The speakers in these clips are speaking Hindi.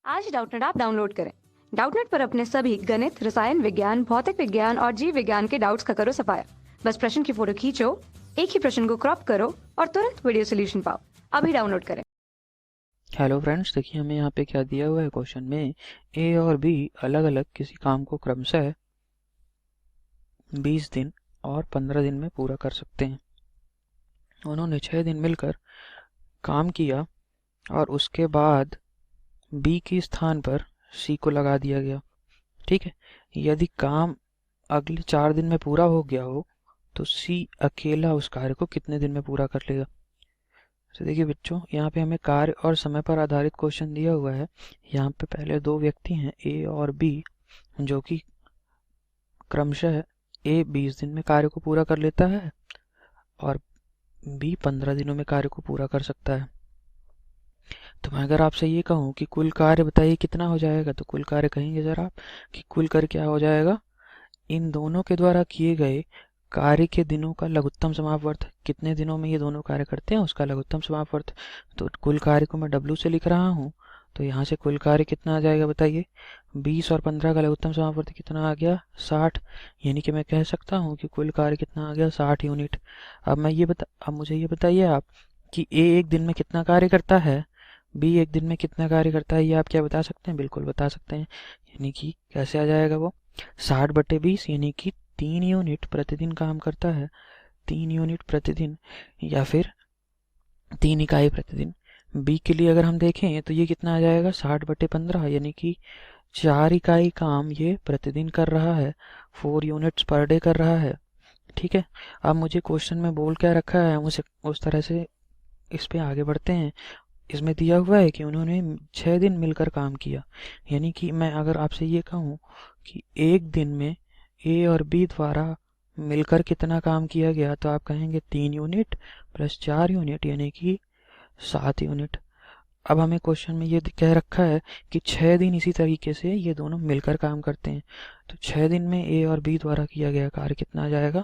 आज डाउटनेट ऐप डाउनलोड करें। डाउटनेट पर अपने सभी गणित, रसायन विज्ञान, भौतिक विज्ञान और जीव विज्ञान के डाउट्स का करो सफाया। बस प्रश्न की फोटो खींचो, एक ही प्रश्न को क्रॉप करो और तुरंत वीडियो सोल्यूशन पाओ। अभी डाउनलोड करें। हेलो फ्रेंड्स, देखिए हमें यहाँ पे क्या दिया हुआ है क्वेश्चन में। ए और बी अलग अलग किसी काम को क्रमशः 20 दिन और 15 दिन में पूरा कर सकते हैं। उन्होंने 6 दिन मिलकर काम किया और उसके बाद बी के स्थान पर सी को लगा दिया गया। ठीक है, यदि काम अगले 4 दिन में पूरा हो गया हो तो सी अकेला उस कार्य को कितने दिन में पूरा कर लेगा। तो देखिए बच्चों, यहाँ पे हमें कार्य और समय पर आधारित क्वेश्चन दिया हुआ है। यहाँ पे पहले दो व्यक्ति हैं ए और बी, जो कि क्रमशः ए 20 दिन में कार्य को पूरा कर लेता है और बी 15 दिनों में कार्य को पूरा कर सकता है। तो मैं अगर आपसे ये कहूँ कि कुल कार्य बताइए कितना हो जाएगा, तो कुल कार्य कहेंगे जरा आप कि कुल कार्य क्या हो जाएगा, इन दोनों के द्वारा किए गए कार्य के दिनों का लघुत्तम समापवर्त। कितने दिनों में ये दोनों कार्य करते हैं उसका लघुत्तम समापवर्त। तो कुल कार्य को मैं W से लिख रहा हूँ, तो यहाँ से कुल कार्य कितना आ जाएगा बताइए। 20 और 15 का लघुत्तम समापवर्त कितना आ गया, 60। यानी कि मैं कह सकता हूँ कि कुल कार्य कितना आ गया, 60 यूनिट। अब मुझे ये बताइए आप कि ए एक दिन में कितना कार्य करता है, बी एक दिन में कितना कार्य करता है, ये आप क्या बता सकते हैं? बिल्कुल बता सकते हैं। यानी कि कैसे आ जाएगा वो, 60/20 यानी कि 3 यूनिट प्रतिदिन काम करता है। 3 यूनिट प्रतिदिन या फिर 3 इकाई प्रतिदिन। बी के लिए अगर हम देखें तो ये कितना आ जाएगा, 60/15 यानी कि 4 इकाई काम ये प्रतिदिन कर रहा है, 4 यूनिट्स पर डे कर रहा है। ठीक है, अब मुझे क्वेश्चन में बोल क्या रखा है, हम उसे उस तरह से इस पे आगे बढ़ते हैं। इसमें दिया हुआ है कि उन्होंने 6 दिन मिलकर काम किया। यानी कि मैं अगर आपसे ये कहूँ कि एक दिन में ए और बी द्वारा मिलकर कितना काम किया गया, तो आप कहेंगे 3 यूनिट प्लस 4 यूनिट यानी कि 7 यूनिट। अब हमें क्वेश्चन में ये कह रखा है कि 6 दिन इसी तरीके से ये दोनों मिलकर काम करते हैं। तो 6 दिन में ए और बी द्वारा किया गया कार्य कितना आ जाएगा,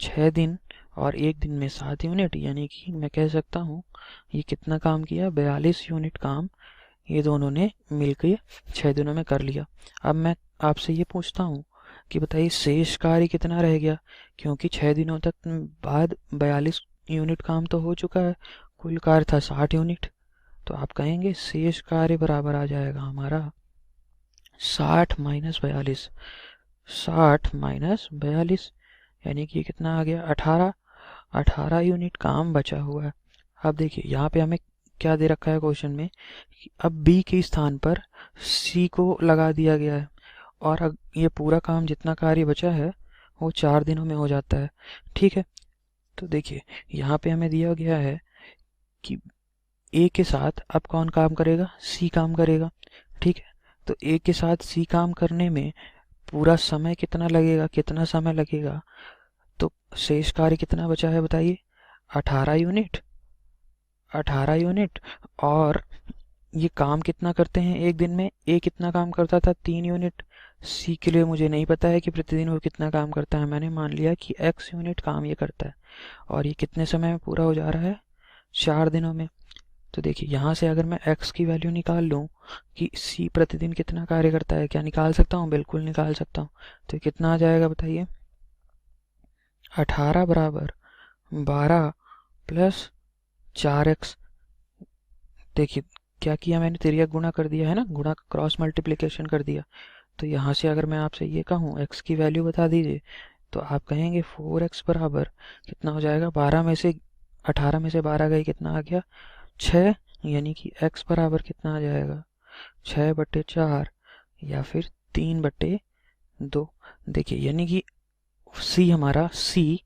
6 दिन और एक दिन में 7 यूनिट। यानी कि मैं कह सकता हूँ ये कितना काम किया, 42 यूनिट काम ये दोनों ने मिलकर 6 दिनों में कर लिया। अब मैं आपसे ये पूछता हूँ कि बताइए शेष कार्य कितना रह गया, क्योंकि 6 दिनों तक बाद 42 यूनिट काम तो हो चुका है, कुल कार्य था 60 यूनिट। तो आप कहेंगे शेष कार्य बराबर आ जाएगा हमारा 60 माइनस 42। 60 माइनस 42 यानी कि ये कितना आ गया, 18। 18 यूनिट काम बचा हुआ है। अब देखिए यहाँ पे हमें क्या दे रखा है क्वेश्चन में कि अब बी के स्थान पर सी को लगा दिया गया है और ये पूरा काम जितना कार्य बचा है वो 4 दिनों में हो जाता है। ठीक है, तो देखिए यहाँ पे हमें दिया गया है कि ए के साथ अब कौन काम करेगा, सी काम करेगा। ठीक है, तो ए के साथ सी काम करने में पूरा समय कितना लगेगा, कितना समय लगेगा, तो शेष कार्य कितना बचा है बताइए, 18 यूनिट। 18 यूनिट और ये काम कितना करते हैं एक दिन में, ए कितना काम करता था, 3 यूनिट। सी के लिए मुझे नहीं पता है कि प्रतिदिन वो कितना काम करता है, मैंने मान लिया कि x यूनिट काम ये करता है और ये कितने समय में पूरा हो जा रहा है, 4 दिनों में। तो देखिए यहाँ से अगर मैं x की वैल्यू निकाल लूँ कि सी प्रतिदिन कितना कार्य करता है, क्या निकाल सकता हूँ? बिल्कुल निकाल सकता हूँ। तो कितना आ जाएगा बताइए, 18 बराबर 12 प्लस 4x। देखिए क्या किया मैंने, तिर्यक गुणा कर दिया है ना, गुणा क्रॉस मल्टीप्लिकेशन कर दिया। तो यहाँ से अगर मैं आपसे ये कहूँ x की वैल्यू बता दीजिए, तो आप कहेंगे 4x बराबर कितना हो जाएगा, 12 में से 18 में से 12 गई, कितना आ गया, 6। यानी कि x बराबर कितना आ जाएगा, 6/4 या फिर 3/2। देखिए यानी कि सी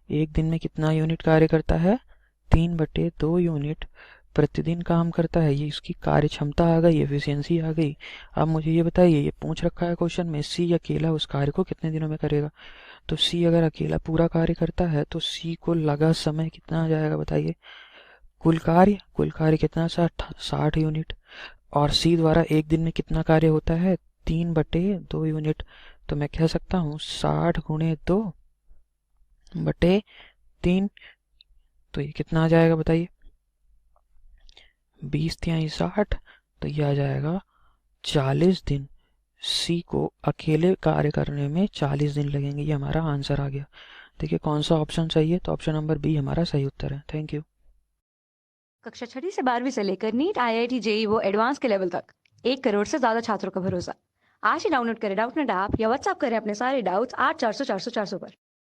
एक दिन में कितना यूनिट कार्य करता है, 3/2 यूनिट प्रतिदिन काम करता है। ये इसकी कार्य क्षमता आ गई, एफिशिएंसी आ गई। अब मुझे ये बताइए, ये पूछ रखा है क्वेश्चन में सी अकेला उस कार्य को कितने दिनों में करेगा। तो सी अगर अकेला पूरा कार्य करता है तो सी को लगा समय कितना आ जाएगा बताइए, कुल कार्य कितना, 60 यूनिट। और सी द्वारा एक दिन में कितना कार्य होता है, 3/2 यूनिट। तो मैं कह सकता हूँ 60 × 2/3। तो ये कितना आ जाएगा बताइए, 20 × 60, तो ये आ जाएगा 40 दिन सी को अकेले कार्य करने में 40 दिन लगेंगे। ये हमारा आंसर आ गया। देखिए कौन सा ऑप्शन सही है, तो ऑप्शन नंबर बी हमारा सही उत्तर है। Thank you. कक्षा 6वीं से 12वीं से लेकर नीट, IIT, JEE वो एडवांस के लेवल तक 1 करोड़ से ज्यादा छात्रों का भरोसा। आज ही डाउनलोड करें डाउटनेट ऐप या व्हाट्सएप करें अपने सारे डाउट्स 8400 400 400 पर।